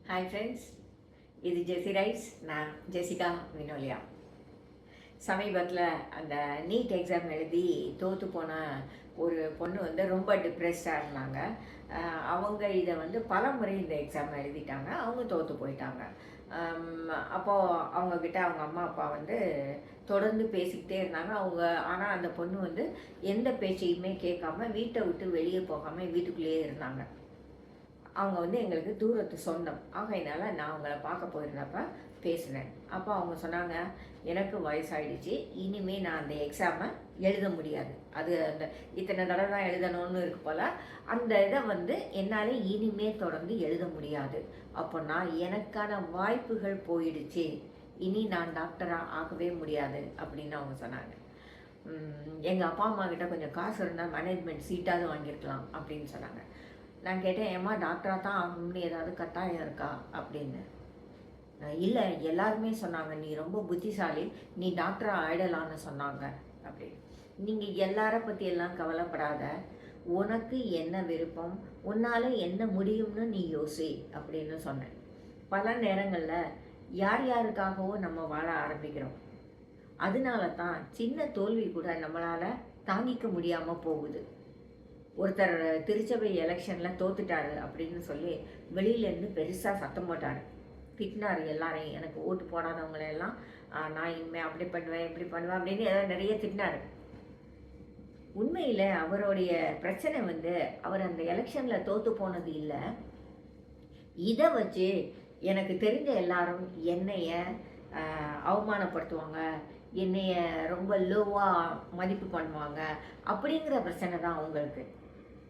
Hi friends, இது ஜெசி rice. நான் Jessica Vinolia. சமீபத்தில் அந்த நீட் எக்ஸாம் எழுதி தோற்று போன ஒரு பொண்ணு ரொம்ப டிப்ரெஸ்டாக இருந்தாங்க. அவங்க இதை பல முறை இந்த எக்ஸாம் எழுதிட்டாங்க. அவங்க தோற்று போயிட்டாங்க. அப்போது அவங்கக்கிட்ட அவங்க அம்மா அப்பா தொடர்ந்து பேசிக்கிட்டே இருந்தாங்க. ஆனால் அந்த பொண்ணு எந்த பேச்சையுமே கேட்காம வீட்டை விட்டு வெளியே போகாமல் வீட்டுக்குள்ளேயே இருந்தாங்க. அவங்க எங்களுக்கு தூரத்து சொந்தம் ஆகையினால நான் அவங்கள பார்க்க போயிருந்தப்ப பேசினேன். அப்போ அவங்க சொன்னாங்க, எனக்கு வயசாயிடுச்சு, இனிமேல் நான் அந்த எக்ஸாமை எழுத முடியாது. அது அந்த இத்தனை தடவை தான் எழுதணும்னு இருக்கு போல். அந்த இதை என்னால் இனிமேல் தொடர்ந்து எழுத முடியாது. அப்போ நான் எனக்கான வாய்ப்புகள் போயிடுச்சு, இனி நான் டாக்டராக ஆகவே முடியாது அப்படின்னு அவங்க சொன்னாங்க. எங்கள் அப்பா அம்மா கிட்ட கொஞ்சம் காசு இருந்தால் மேனேஜ்மெண்ட் சீட்டாவது வாங்கியிருக்கலாம் அப்படின்னு சொன்னாங்க. நான் கேட்டேன், ஏம்மா டாக்டராக தான் ஆகணும்னு ஏதாவது கட்டாயம் இருக்கா அப்படின்னு. இல்லை, எல்லாருமே சொன்னாங்க நீ ரொம்ப புத்திசாலி, நீ டாக்டராக ஆயிடலான்னு சொன்னாங்க அப்படின்னு. நீங்கள் எல்லாரை பற்றியெல்லாம் கவலைப்படாத, உனக்கு என்ன விருப்பம், உன்னால் என்ன முடியும்னு நீ யோசி அப்படின்னு சொன்னேன். பல நேரங்களில் யார் யாருக்காகவோ நம்ம வாழ ஆரம்பிக்கிறோம். அதனால தான் சின்ன தோல்வி கூட நம்மளால் தாங்கிக்க முடியாமல் போகுது. ஒருத்தர் திருச்சபை எலெக்ஷனில் தோத்துட்டாரு அப்படின்னு சொல்லி வெளியிலேருந்து பெருசாக சத்தம் போட்டார், திட்டினார் எல்லாரையும். எனக்கு ஓட்டு போடாதவங்களையெல்லாம் நான் இனிமேல் அப்படி பண்ணுவேன் இப்படி பண்ணுவேன் அப்படின்னு ஏதாவது நிறைய திட்டினார். உண்மையில் அவருடைய பிரச்சனை அவர் அந்த எலெக்ஷனில் தோற்று போனது இல்லை. இதை வச்சு எனக்கு தெரிஞ்ச எல்லாரும் என்னைய அவமானப்படுத்துவாங்க, என்னைய ரொம்ப லோவாக மதிப்பு பண்ணுவாங்க அப்படிங்கிற பிரச்சனை தான் அவங்களுக்கு.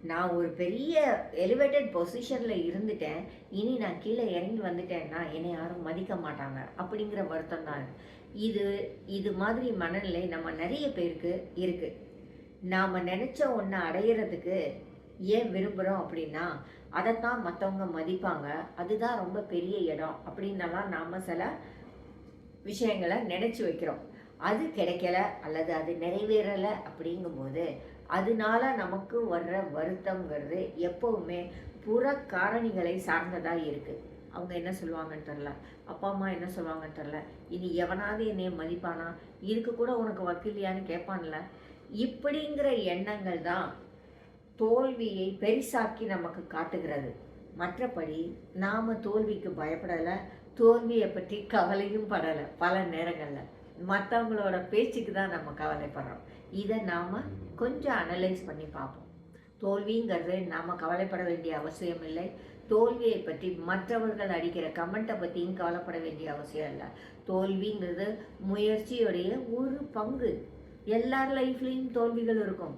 நான் ஒரு பெரிய எலிவேட்டட் பொசிஷனில் இருந்துட்டேன், இனி நான் கீழே இறங்கி வந்துட்டேன்னா என்னை யாரும் மதிக்க மாட்டாங்க அப்படிங்கிற வருத்தம் தான். இது மாதிரி மனநிலை நம்ம நிறைய பேருக்கு இருக்குது. நாம் நினச்ச ஒன்று அடையிறதுக்கு ஏன் விரும்புகிறோம் அப்படின்னா, அதைத்தான் மற்றவங்க மதிப்பாங்க, அதுதான் ரொம்ப பெரிய இடம் அப்படின்னலாம் நாம் சில விஷயங்களை நினச்சி வைக்கிறோம். அது கிடைக்கல அல்லது அது நிறைவேறலை அப்படிங்கும்போது அதனால நமக்கு வர்ற வருத்தங்கிறது எப்போவுமே புற காரணிகளை சார்ந்ததாக இருக்குது. அவங்க என்ன சொல்லுவாங்கன்னு தெரில, அப்பா அம்மா என்ன சொல்லுவாங்கன்னு தெரில, இனி எவனாவது என்னைய மதிப்பானா, இதுக்கு கூட உனக்கு வக்கீலியான்னு கேட்பான்ல, இப்படிங்கிற எண்ணங்கள் தான் தோல்வியை பெரிசாக்கி நமக்கு காட்டுகிறது. மற்றபடி நாம் தோல்விக்கு பயப்படலை, தோல்வியை பற்றி கவலையும் படலை. பல நேரங்களில் மற்றவங்களோட பேச்சுக்கு தான் நம்ம கவலைப்படுறோம். இதை நாம் கொஞ்சம் அனலைஸ் பண்ணி பார்ப்போம். தோல்விங்கிறது நாம் கவலைப்பட வேண்டிய அவசியம் இல்லை. தோல்வியை பற்றி மற்றவர்கள் அடிக்கிற கமெண்ட்டை பற்றியும் கவலைப்பட வேண்டிய அவசியம் இல்லை. தோல்விங்கிறது முயற்சியுடைய ஒரு பங்கு. எல்லார் லைஃப்லேயும் தோல்விகள் இருக்கும்.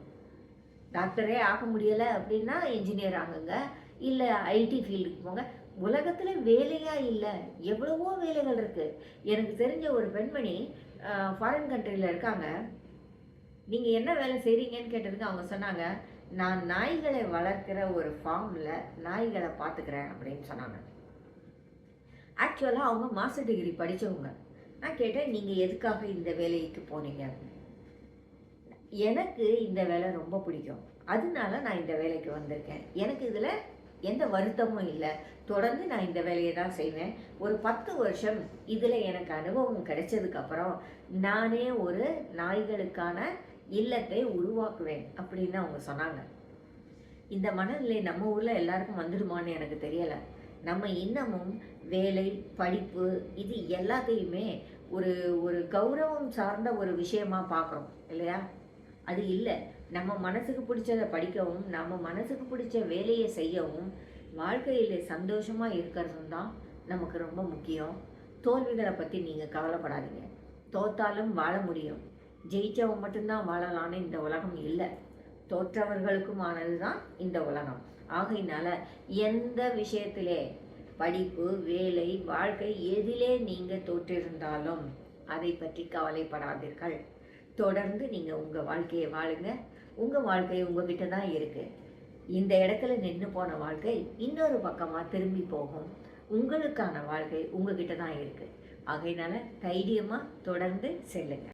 டாக்டரே ஆக முடியலை அப்படின்னா என்ஜினியர் ஆகுங்க, இல்லை ஐடி ஃபீல்டுக்கு போங்க. உலகத்தில் வேலையாக இல்லை, எவ்வளவோ வேலைகள் இருக்குது. எனக்கு தெரிஞ்ச ஒரு பெண்மணி ஃபாரின் கண்ட்ரியில் இருக்காங்க. நீங்கள் என்ன வேலை செய்கிறீங்கன்னு கேட்டதுக்கு அவங்க சொன்னாங்க, நான் நாய்களை வளர்க்குற ஒரு ஃபார்மில் நாய்களை பார்த்துக்கிறேன் அப்படின்னு சொன்னாங்க. ஆக்சுவலாக அவங்க மாஸ்டர் டிகிரி படித்தவங்க. நான் கேட்டேன், நீங்கள் எதுக்காக இந்த வேலைக்கு போனீங்க? எனக்கு இந்த வேலை ரொம்ப பிடிக்கும், அதனால நான் இந்த வேலைக்கு வந்திருக்கேன். எனக்கு இதில் எந்த வருத்தமும் இல்லை, தொடர்ந்து நான் இந்த வேலையை தான் செய்வேன். ஒரு 10 வருஷம் இதில் எனக்கு அனுபவம் கிடைச்சதுக்கப்புறம் நானே ஒரு நாய்களுக்கான இல்லத்தை உருவாக்குவேன் அப்படின்னு அவங்க சொன்னாங்க. இந்த மனநிலை நம்ம ஊரில் எல்லாருக்கும் வந்துடுமான்னு எனக்கு தெரியலை. நம்ம இன்னமும் வேலை, படிப்பு இது எல்லாத்தையுமே ஒரு ஒரு கௌரவம் சார்ந்த ஒரு விஷயமா பார்க்குறோம் இல்லையா? அது இல்லை. நம்ம மனசுக்கு பிடிச்சதை படிக்கவும், நம்ம மனசுக்கு பிடிச்ச வேலையை செய்யவும், வாழ்க்கையில் சந்தோஷமாக இருக்கிறதும் தான் நமக்கு ரொம்ப முக்கியம். தோல்விகளை பற்றி நீங்கள் கவலைப்படாதீங்க. தோத்தாலும் வாழ முடியும். ஜெயிச்சவன் மட்டும்தான் வாழலான்னு இந்த உலகம் இல்லை. தோற்றவர்களுக்குமானது தான் இந்த உலகம். ஆகையினால எந்த விஷயத்திலே, படிப்பு, வேலை, வாழ்க்கை எதிலே நீங்கள் தோற்றிருந்தாலும் அதை பற்றி கவலைப்படாதீர்கள். தொடர்ந்து நீங்கள் உங்கள் வாழ்க்கையை வாழுங்க. உங்கள் வாழ்க்கை உங்ககிட்ட தான் இருக்குது. இந்த இடத்துல நின்று போன வாழ்க்கை இன்னொரு பக்கமாக திரும்பி போகும். உங்களுக்கான வாழ்க்கை உங்ககிட்ட தான் இருக்குது. ஆகையினால தைரியமாக தொடர்ந்து செல்லுங்க.